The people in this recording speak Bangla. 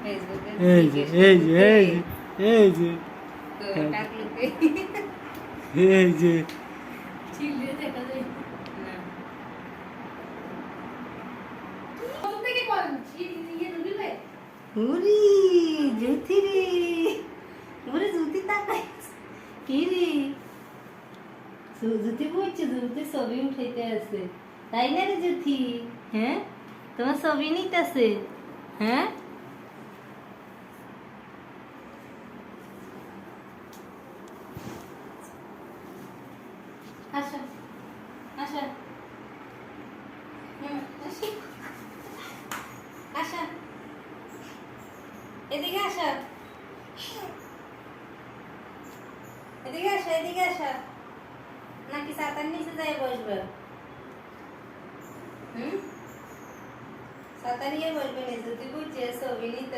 এই যে এই যে এই যে এই যে এই যে উরি জুতি রে ওরে জুতি তাকাই কি রে জুতি বলছে জুতি ছবি উঠাইতে আছে তাই না রে জুতি হ্যাঁ তোমার ছবি নিতেছে হ্যাঁ আসো আসো আসো আসো এদিকে আসো এদিকে আসো এদিকে আসো নাকি ছাতার নিচে যাই বসবে ছাতা নিয়ে বসবে না যদি বুঝছে ছবি নিতে